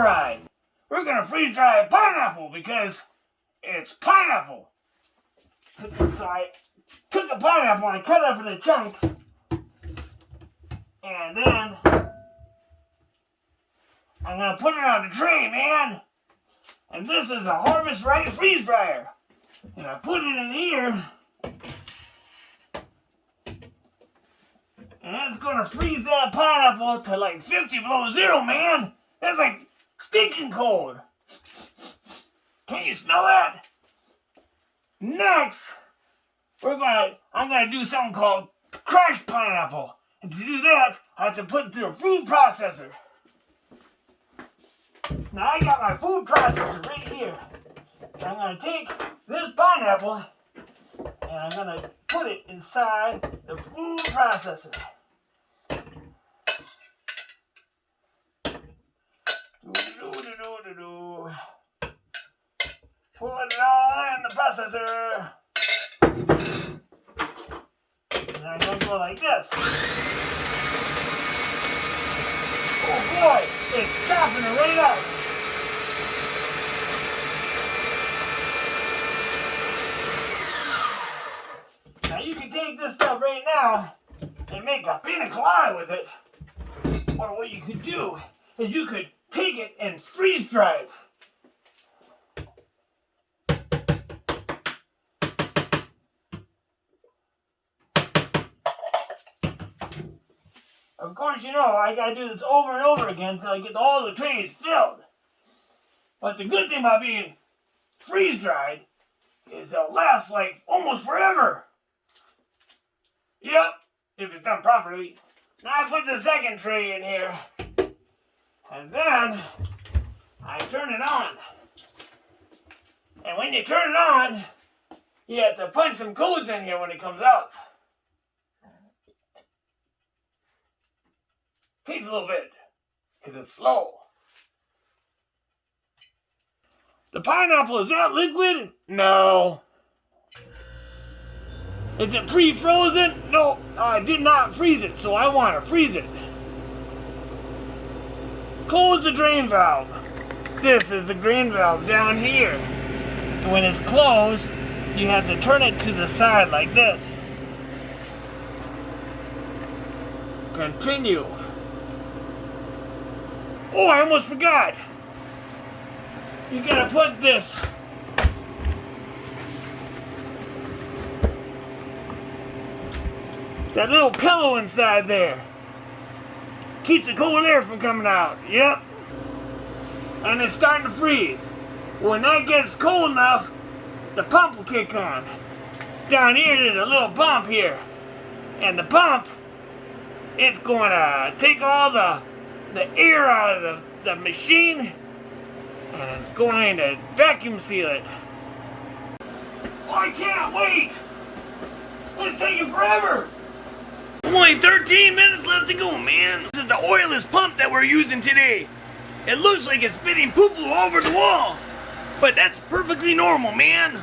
dry. We're gonna freeze dry a pineapple because it's pineapple. So I took a pineapple, I cut it up into chunks, and then I'm gonna put it on the tray, man. And this is a Harvest Right freeze dryer. And I put it in here, and it's gonna freeze that pineapple to like 50 below zero, man. That's like stinking cold. Can you smell that? Next, I'm gonna do something called crushed pineapple. And to do that, I have to put it through a food processor. Now I got my food processor right here. And I'm gonna take this pineapple and I'm gonna put it inside the food processor. Put it all in the processor. And I'm gonna go like this. Oh boy, it's chopping it right up. Now you can take this stuff right now and make a pina colada with it. Or what you could do is you could take it and freeze dry it. Of course, you know, I gotta do this over and over again until I get all the trays filled. But the good thing about being freeze dried is it'll last like almost forever. Yep, if it's done properly. Now I put the second tray in here. And then I turn it on. And when you turn it on, you have to punch some codes in here when it comes out. Takes a little bit, because it's slow. The pineapple, is that liquid? No. Is it pre-frozen? No, I did not freeze it, so I want to freeze it. Close the drain valve. This is the drain valve down here. And when it's closed, you have to turn it to the side like this. Continue. Oh, I almost forgot. You gotta put this that little pillow inside there. Keeps the cold air from coming out. Yep. And it's starting to freeze. When that gets cold enough, the pump will kick on. Down here, there's a little pump here. And the pump, it's going to take all the air out of the machine, and it's going to vacuum seal it. Oh, I can't wait! It's taking forever! Only 13 minutes left to go, man. This is the oilless pump that we're using today. It looks like it's spitting poo-poo over the wall, but that's perfectly normal, man.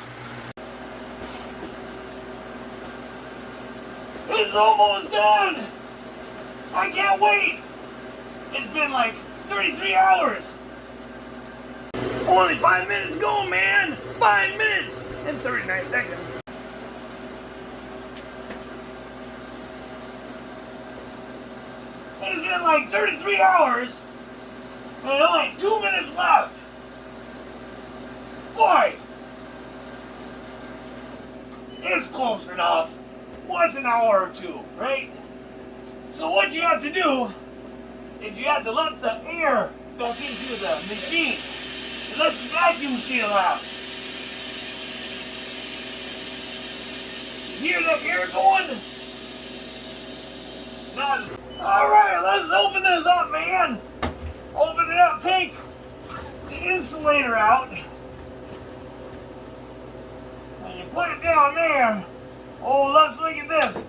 It's almost done! I can't wait! It's been like 33 hours. Only 5 minutes go, man. 5 minutes and 39 seconds. It's been like 33 hours and only 2 minutes left. Boy, it's close enough. Once an hour or two, right? So what you have to do is you have to let the air back into the machine and let the vacuum seal out. You hear that air going? Alright, let's open this up, man. Open it up, take the insulator out. And you put it down there. Oh, let's look at this.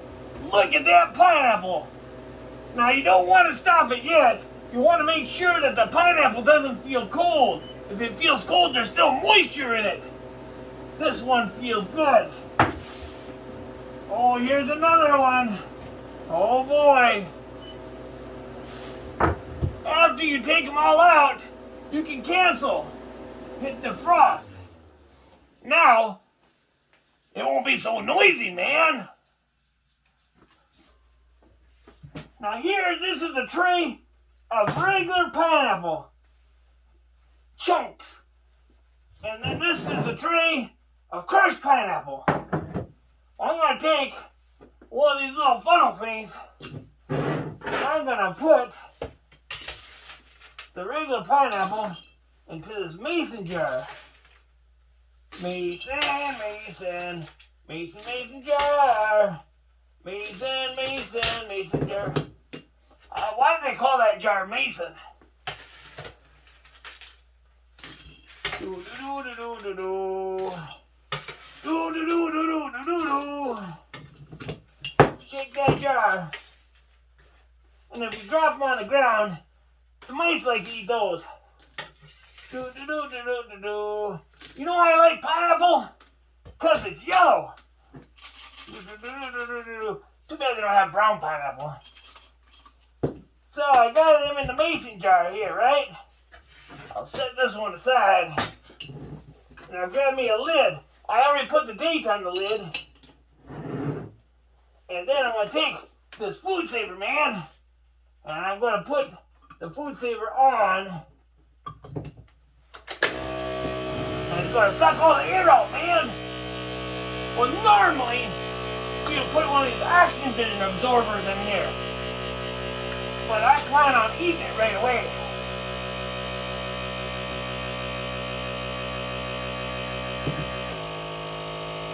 Look at that pineapple. Now, you don't want to stop it yet. You want to make sure that the pineapple doesn't feel cold. If it feels cold, there's still moisture in it. This one feels good. Oh, here's another one. Oh, boy. After you take them all out, you can cancel. Hit defrost. Now, it won't be so noisy, man. Now here, this is a tray of regular pineapple chunks. And then this is a tray of crushed pineapple. I'm going to take one of these little funnel things and I'm going to put the regular pineapple into this mason jar. Mason jar. Mason jar. Why do they call that jar mason? Shake that jar. And if you drop them on the ground, the mice like to eat those. You know why I like pineapple? Because it's yellow. Too bad they don't have brown pineapple. So I got them in the mason jar here, right? I'll set this one aside. And I've got me a lid. I already put the date on the lid. And then I'm going to take this food saver, man. And I'm going to put the food saver on. And it's going to suck all the air out, man. Well, normally, you put one of these oxygen absorbers in here. But I plan on eating it right away.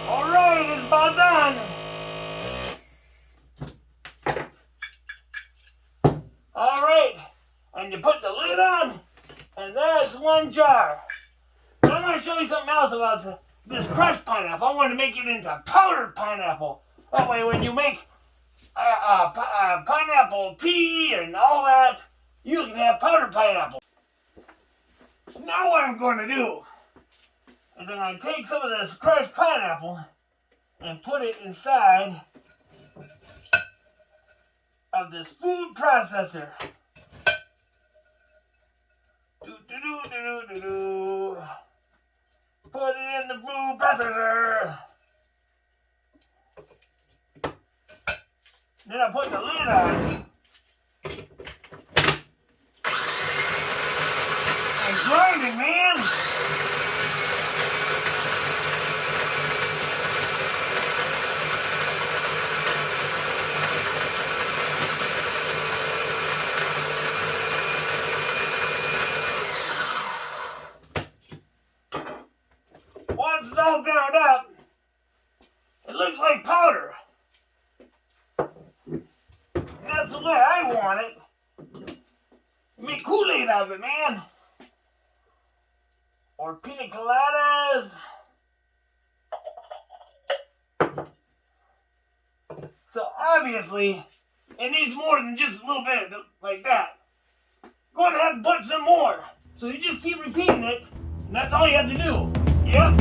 Alright, it's about done. Alright, and you put the lid on, and that's one jar. But I'm going to show you something else about this crushed pineapple. I want to make it into powdered pineapple. That way when you make pineapple tea and all that, you can have powdered pineapple. Now what I'm going to do is I'm going to take some of this crushed pineapple and put it inside of this food processor. Put it in the food processor. Then I put the lid on. And grind it, man. Once it's all ground up, it looks like powder. That's the way I want it. Make Kool-Aid out of it, man. Or pina coladas. So obviously, it needs more than just a little bit like that. Going to have to put some more. So you just keep repeating it, and that's all you have to do. Yep.